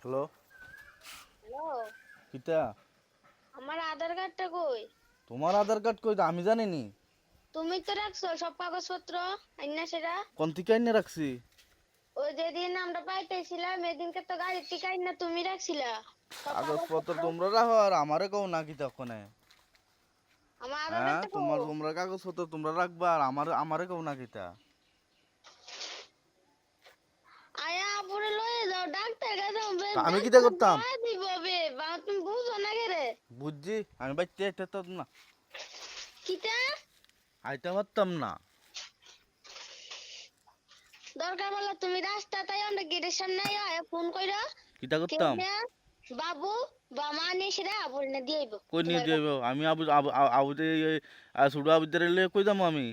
Hello. Hello. কিতা? আমার আধার কার্ডটা কই? তোমার আধার কার্ড কই? আমি জানি নি। তুমি তো রাখছো সব কাগজপত্র আইনা সেটা। কোন থেকে আইনে রাখছি? ওই যেদিন আমরা পাইতেছিলাম এদিনকে তো গাড়ির থেকে আইনা তুমি রাখছিলা সব কাগজপত্র কাগজপত্র। তোমরা রাখো আর আমারে কও না কি তখনে? আমার আধার হ্যাঁ, কার্ডটা কই? তোমরা কাগজপত্র তোমরা রাখবা আর আমারে কও না কিতা? আয়া পুরো লয়ে যাও ডাক্তার কাছে তা আমি কিতা ডাক্তার করতাম? দওয়া দিব বে বা তুমি বুঝো না কে রে? বুঝছি, আমি বাইতে আইতে তো না। কিটা? আইতে পারতাম না। দরকার বলে তুমি রাস্তা তাই আমরা গেটের সামনে আয়া ফোন কইরা কিতা কেউ করতাম? না বাবু বা মা নিয়ে সেটা বলে না দিয়ে আইবো কই নিয়ে তোমার কাছে। যাইব? আমি আবুতে ছোট আবুদের এলে কই যাবো আমি?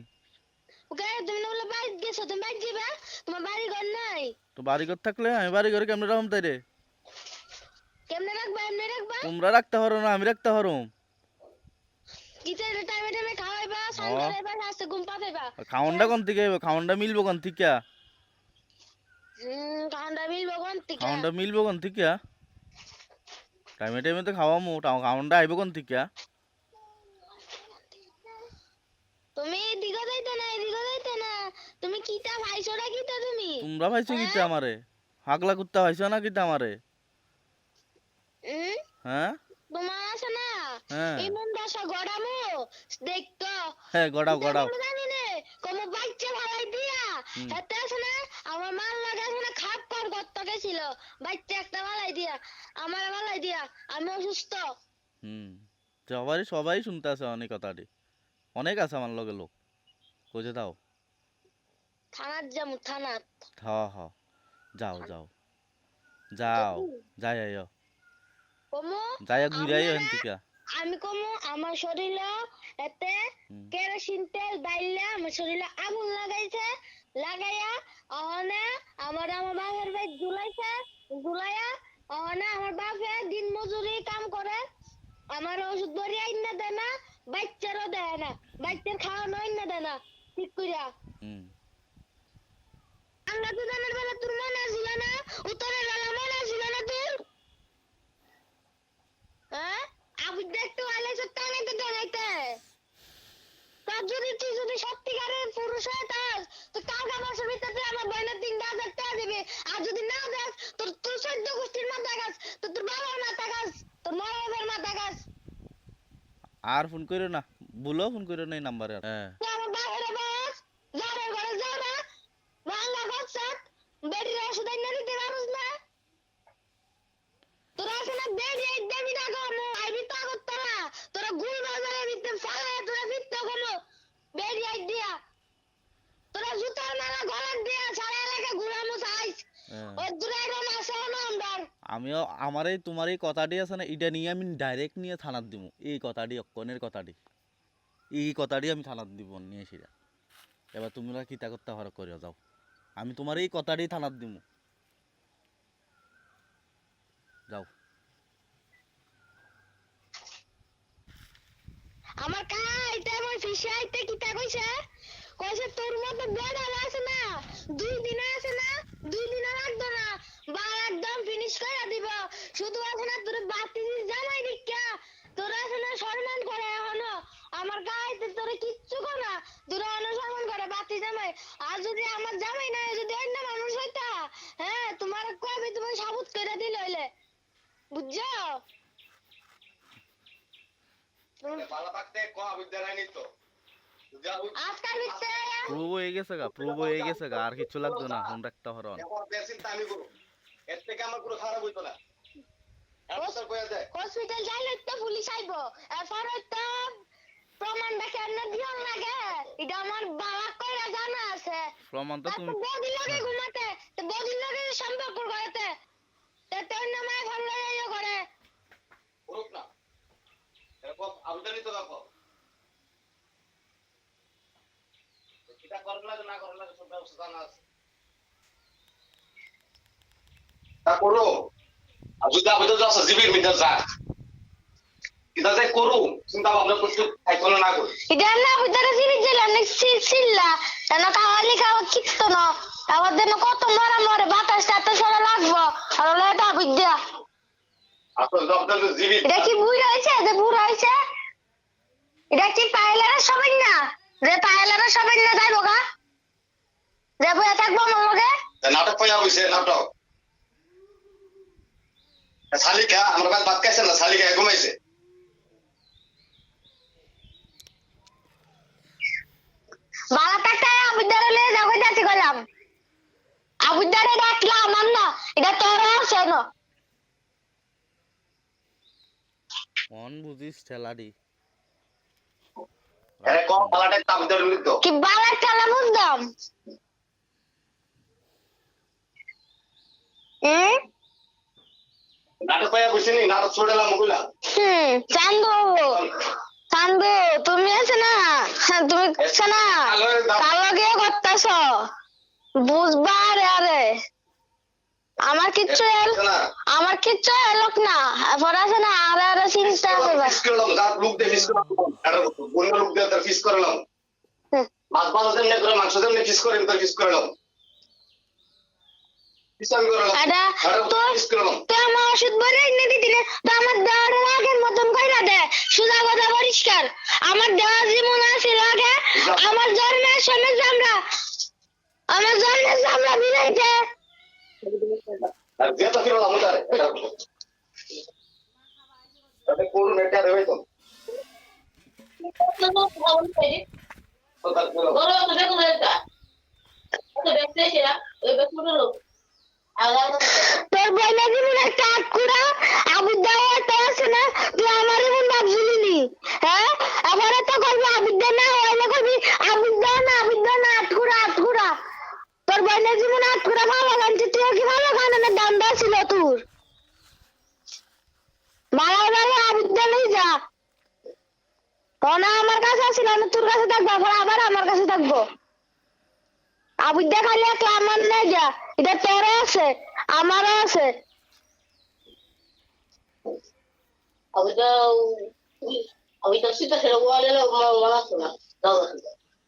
ওকে তুমি না বলে বাইরে গেছো তুমি বাইরে যাবা তোমার বাড়ি ঘর নাই। তো বাড়ি ঘর থাকলে আমি বাড়ি ঘরে কেমনে রাখুম তাইরে? কেমনে রাখবা এমনি রাখবা। তোমরা রাখতে পারো না, আমি রাখতে পারুম। কিচেন টাইমে টাইমে খাওয়াইবা স্নান হ, করাইবা রাস্তা ঘুম পাতাইবা। খাওনটা কোন থেকে আইব? খাওনটা মিলবো কোন থেকে? ঠান্ডা মিলবো কোন থেকে? খাওনটা মিলবো কোন থেকে? টাইমে টাইমে তো খাওয়ামু, খাওনটা আইব কোন থেকে? তুমি এদিকে যাইতে না এদিকে যাইতে না। তুমি কিতা ভাইছো না কিতা তুমি? তোমরা পাইছো কিতা হ্যাঁ? আমারে? হাগলা কুত্তা পাইছো না কিতা আমারে? উম, হ্যাঁ? তোমার আছে না হ্যাঁ, এমন ভাষা গড়ামো দেখতো। হ্যাঁ, গড়াও কিতা গড়াও। করবো জানি নে কোনো বাচ্চা ভালাই দিয়া হুম, হাতে আছে না আমার মাল লাগা আছে না খাপ কর করতে গেছিল বাচ্চা একটা ভালাই দিয়া আমার ভালাই দিয়া আমি অসুস্থ। হুম। সবাই সবাই শুনতে আছে অনেক কথাটি। অনেক আছে আমার লগে লোক। কইতে দাও। থানার যামু থানার। হ হ, যাও যাও যাও, যদি যাই আইও, কমো যাইয়া ঘুরে আইও আপনারা এখান থেকে। আমি কমো আমার শরীরে এতে হুম, কেরোসিন তেল ডাইলা আমার শরীরে আগুন লাগাইছে লাগাইয়া অহনে আমার বাপের ভাই ঝুলাইছে ঝুলাইয়া অহনে আমার বাপে দিন মজুরি কাম করে আমার ওষুধ বড়ি আইনা দেয় না বাচ্চারও দেয় না বাচ্চার খাওয়ানো আইনা দেয় না ঠিক করিয়া হুম। আঙ্গা দুজনের বেলা তোর মনে ছিল না উত্তরের বেলা মনে ছিল না তোর হ্যাঁ আমি দেখতে আইলেছে টানাইতে টানাইতে তার যদি তুই যদি সত্যিকারের পুরুষ হয়ে থাক তো কালকা মাসের ভিতরে আমার বোনের 3,000 টাকা দিবি আর যদি না দেখ তোর তোর 14 গোষ্ঠীর মাথা গাছ তো তোর বাবার মাথা গাছ তোর মা-বাবার মাথা গাছ আর ফোন কইরো না, ভুলেও ফোন কইরো না এই নাম্বারে। হ্যাঁ, তুই আমার বাবার বাস যাবার ঘরে যাও না ভাঙ্গা গছাত বেরির ওষুধ আইনা দিতে পারুস না তোরা আছে না বেরি দেবি না গো আইবি তা করতে না তোরা গুল বাজারে দিতে ফালায় তোরা ফিরতে কোনো বেরি আই দিয়া তোরা জুতার মালা গলার দিয়া সারা এলাকা ঘুরামু চাইস হ্যাঁ। ওই দূরে না আসে না আমরা আমিও আমার এই তোমার এই কথাটি আছে না, এটা নিয়ে আমি ডাইরেক্ট নিয়ে থানাত দিব। এই কথাটি অক্ষণের কথাটি, এই কথাটি আমি থানাত দিব নিয়ে এসে। এবার তোমরা কিতা করতে পারো করিয়া যাও। আমি তোমার এই কথাটি থানাত দিব। যাও। আমার কাইতে মই ফিশে আইতে কিতা কইছে কইছে তোর মতো বেড়া আছে না 2 দিন আছে না 2 দিন লাগবে না বা একদম ফিনিশ করে দিব শুধু আছে না তোর বাতি জামাই দিকা তোর আছে না সম্মান করে এখনো আমার গাইতে তোর কিচ্ছু করে না তোর এখনো সম্মান করে বাতি জামাই আর যদি আমার জামাই না যদি অন্য মানুষ হইতা হ্যাঁ তোমার কবে তুমি সাবুত করে দিল হইলে বুঝছো ভালো থাকতে ক বিদ্যালয় নিত আজকাল ভিতরে প্রুভ হয়ে গেছে গা, প্রুভ হয়ে গেছে গা, আর কিছু লাগতো না ফোন রাখতে হরন। এখন চিন্তা আমি করব এর থেকে আমার পুরো খারাপ হইতো না এত কইয়া দেয় হসপিটাল যাইলে তো পুলিশ আইবো এরপর তো প্রমাণ দেখে না দিও লাগে এটা আমার বাবা কইরা জানা আছে প্রমাণ তো তুমি, তারপর বদির লগে ঘুমাতে তো বদির লগে সম্পর্ক করতে তো তোর নামে ভালো ইয়ে করে করুক না এরকম আবেদন নিত দেখো এটা করার লাগে না করার লাগে সব ব্যবস্থা জানা আছে তা করো আর যদি আবেদন আছে জিবির মিটার যা এটা যে করু চিন্তা ভাবনা করতে খাইতো না করি এটা না ভিতরে সিরিজ জেলা না সিল্লা কেন খাওয়ালি খাওয়া কিত্তো না আবার দেন কত মরা মরে বাতাস এত সরা লাগবো আর লয়টা বুঝা আপনার জবাবটা তো জিবি এটা কি বুড়া হয়েছে যে বুড়া হয়েছে? এটা কি পাইলারা সবাই না যে পাইলারা সবাই না যাইবো গা যে বইয়া থাকবো আমার লগে? নাটক পাইয়া হইছে নাটক শালিকা আমরা ভাত খাইছে না শালিকা ঘুমাইছে বালা থাকতে আবুদ্দারে লিয়ে যাবো যাচ্ছি গেলাম। আবুদ্দারে ডাকলাম আমার না, এটা তোর আছে না। মন বুঝিস ঠেলাডি আরে কম পালাটা তাপ ধরে নিত কি বালা চালা বুঝলাম। নাটক পাইয়া বুঝিনি নাটক ছড়ালাম মুগুলা চান্দু চান্দু তুমি আছে না, তুমি আছে না কালো গিয়ে করতেছ বুঝবা রে। আরে আমার কিচ্ছু এলোক না এরপর আছে না আরে আরে চিন্তা করবা। ফিস করলাম দাঁত লুক দিয়ে ফিস করলাম আর বন্য লুক দিয়ে তার ফিস করলাম মাছ ভাজা যেমনি করে মাংস যেমনি ফিস করে তার ফিস করলাম ফিস আমি করলাম এটা তো ফিস করলাম তো আমার ওষুধ ভরে এনে দিলে তো আমার দেওয়ার আগের মতন কইরা দে সুজা কথা পরিষ্কার। আমার দেওয়া যেমন আছে আগে আমার জন্মের সময় আমরা বিনাইতে আর যেটা ছিল আমাদের এটা কোন নেটা দেবে তো তো তার বলো তোর বইনা যেমন একটা আটকুড়া আবু দাওয়াতে আছে না তুই আমার এমন নাম শুনিনি। হ্যাঁ এবারে তো করবি আবিদ্যা না হইলে করবি আবিদ্যা না আটকুড়া তোর বইনা যেমন আটকুড়া ভালো গানছে তুই কি ভালো গানের দাম ছিল তোর ভালো আবিদ্যা নেই যা না আমার কাছে আসছিল আমি তোর কাছে থাকবো আবার আমার কাছে থাকবো। আবিদ্যা খালি একটা আমার নেই যা এটা তোর আছে আমারও আছে।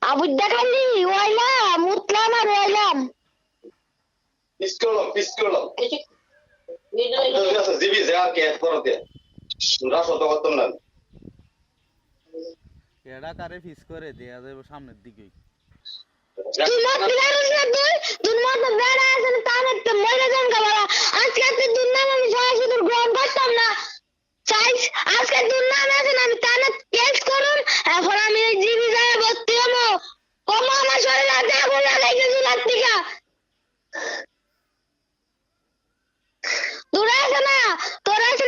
আবিদ্যা খালি ওইলা মুতলাম আর ওইলাম ফিস করলাম এটা জিবি যা কে করতে রাস তো করতাম না এরা কারে ফিস করে দেয়া যাবে সামনের দিকে তুই মত বিরাস না তুই মত বেড়া আছে না তার একটা মরে যান গাবালা আজকে তুই দুনিয়া আমি সরাসরি তোর গ্রহণ করতাম না চাইস আজকে দুনিয়া আছে না আমি তানে কেস করুন এখন আমি এই জিবি যায় ভর্তি হবো কম আমার শরীরে আছে আগুন লাগাইছে জুলার টিকা তোরা আছে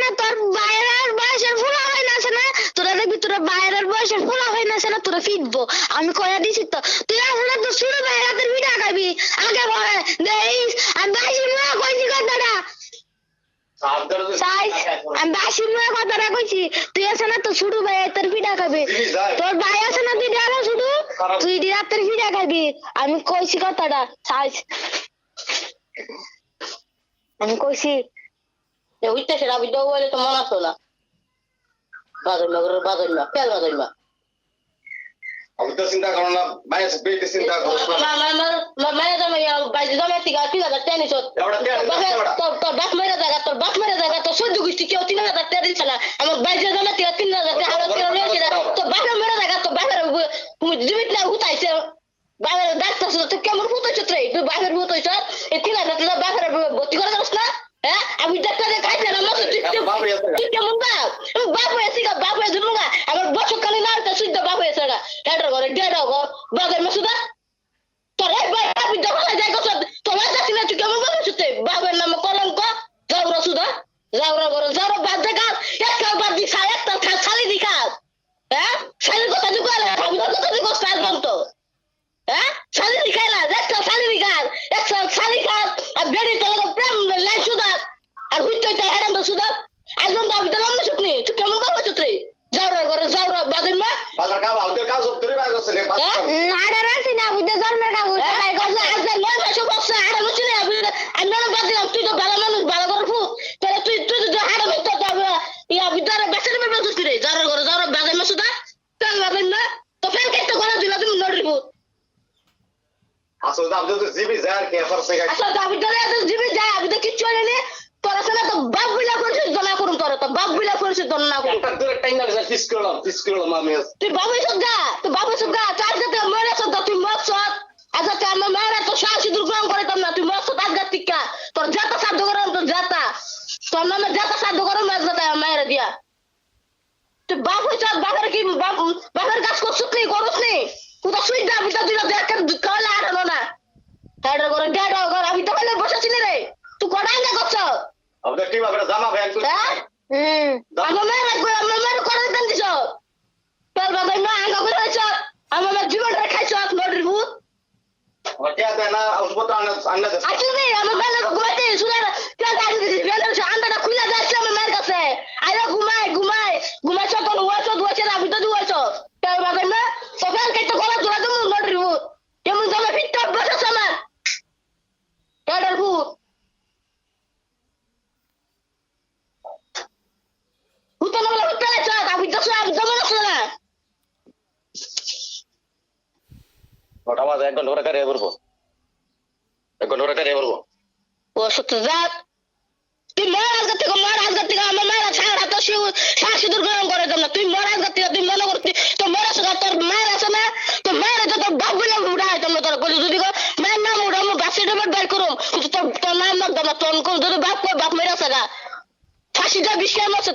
না তোর বাইরের বয়সের ফুলা হয় না আছে না তোরা দেখবি তোরা বাইরের বয়সের ফুলা হয় না আছে না তোরা ফিটবো আমি কয়া দিছি তো তুই আছে না তোর শুরু বাইরাতের ভিড়া খাবি আগে পরে দেখিস আমি বাসির মুখে কইছি কথাটা আমি বাসির মুখে কথাটা কইছি তুই আছে না তোর শুরু বাইরাতের ভিড়া খাবি তোর ভাই আছে না তুই ডালো শুধু তুই রাতের ভিড়া খাবি আমি কইছি কথাটা সাইজ আমি কইছি উঠতে সেটা ভিডিও বলে তো মনে আসলো না বাজার না আমি তো চিন্তা করো না বাইরে বেটে চিন্তা করো মেরে যাবে বাইরে যাবে ঠিক আছে 3000 টেনিস তোর বাপ মেরে জায়গা তোর সহ্য গোষ্ঠী কেউ 3000 টাকা দিচ্ছে না আমার বাইরে যাবে 3000 টাকা হারাত কেউ নিয়েছে না তোর বাপের মেরে জায়গা তোর বাপের তুমি জীবিত না হুতাইছে বাপের ডাক্তার তুই কেমন হুতাইছ তুই বাপের হুতাইছ এই 3000 টাকা বাপের ভর্তি করে যাস না হ্যাঁ আমি ডাক্তারে খাইছে না মত তুই কেমন বাপ হয়েছি বাপ হয়ে ধরুঙ্গা আমার বছর কালে না শুদ্ধ বাপ হয়েছে না হেডর ঘরে ডেড বাপের মাসুদা তোর আমি যখন যাই তোমার যাচ্ছি না তুই কেমন বলে শুতে বাপের নামে কলঙ্ক যাওরা সুদা যাওরা ঘরে যাওরা বাদ দেখা একটা বাদ দি খাই একটা শালি দি খা হ্যাঁ শালির কথা তুই কলে ঠাকুরের কথা তুই কষ্ট বলতো হ্যাঁ শালি দি খাইলা একটা শালি দি খা একটা শালি খা আর বেড়ি তোর প্রেম লাই সুদা আর হুইতে হেরাম সুদা একদম দাবি দিলাম না শুকনি তুই কেমন বলে শুতে যাওরা ঘরে যাওরা বাদের মা বাজার কাজ আউটের কাজ ধরে বাইরে আছে আরে রাসি না বুঝতে জন্মের কাগজ তাই কথা আজ মই না সব বক্স আরে লুচি না আমি না বাদ দিলাম তুই তো ভালো মানুষ ভালো করে ফু তাহলে তুই যদি হাড়ে মিট তো ইয়া ভিতরে বেচারে মে বলছিস রে যাওরা ঘরে যাওরা বাদের মা সুদা তেল বাদের না তো ফের কেটে করে দিলা তুমি নড়ি ফু আসলে দাম তো জিবি যা কে ফারসে গাই আচ্ছা দাবি ধরে জিবি যা আমি তো কিচ্ছু জানি তোর আসলে তো বাপ বিলা করছিস জমা করুন তোর পিস করলাম আমি তুই বাবুই সদ্গা চার জাতে মরে সদ্গা তুই মরছ আচ্ছা তুই আমার মায়ের তো সাহসী দুর্গ্রহণ করে তোর না তুই মরছ তার গাতিকা তোর যাতা সাধ্য করে তোর যাতা তোর নামে যাতা সাধ্য করে মাছ যাতা মায়ের দিয়া তুই বাপ হইছ বাপের কি বাপের কাজ করছিস নি করছ নি কোথা শুই যা বিটা তুই দেখেন খাওয়ালে আর হলো না ড্যাডার করে আমি তো বলে বসেছি রে তুই কড়াঙ্গা করছ আপনার কি ভাবে জামা ভ্যান হ্যাঁ আমার মায়ের করে দেন দিছ তোর বাবা না আঙ্গা করে হয়েছ আমার জীবন রেখাইছ নদীর ভূত ওটা দেয় না ওষুধ আন্না দেয় আসলে আমার বেলা ঘুমাইতে শুনে কেন বেলা আন্দাটা খুলে যাচ্ছে আমার মায়ের কাছে আরে ঘুমাইছ তোর ওয়াইছ আমি তো দুয়াইছ তোর বাবা না সকাল কেটে গলা জোড়া দেবো নদীর ভূত কেমন জমা ফিটটা বসেছ আমার নদীর ভূত ভূত নামলে হতে লাগছ আমি তো সব জমা লাগছে না ওটা আমার 1 ঘন্টা করে কারে করবো 1 ঘন্টা করে কারে করবো ও সত্যি যাক তুই মর আজকে থেকে আমার মায়ের ছাড়া তো শাসি দুর্গ্রহণ করে না তুই মর আজকে থেকে তুই মনে করতি তো মরে আসে তোর মায়ের আছে না তো মায়ের আছে তোর বাপ বলে উড়াই তোমরা তোর বলি যদি মায়ের নাম উড়া আমি বাসে ডেবার বের করুম কিন্তু তোর নাম না তোর যদি বাপ মেরে আছে গা ফাঁসিটা বিশ্রাম আছে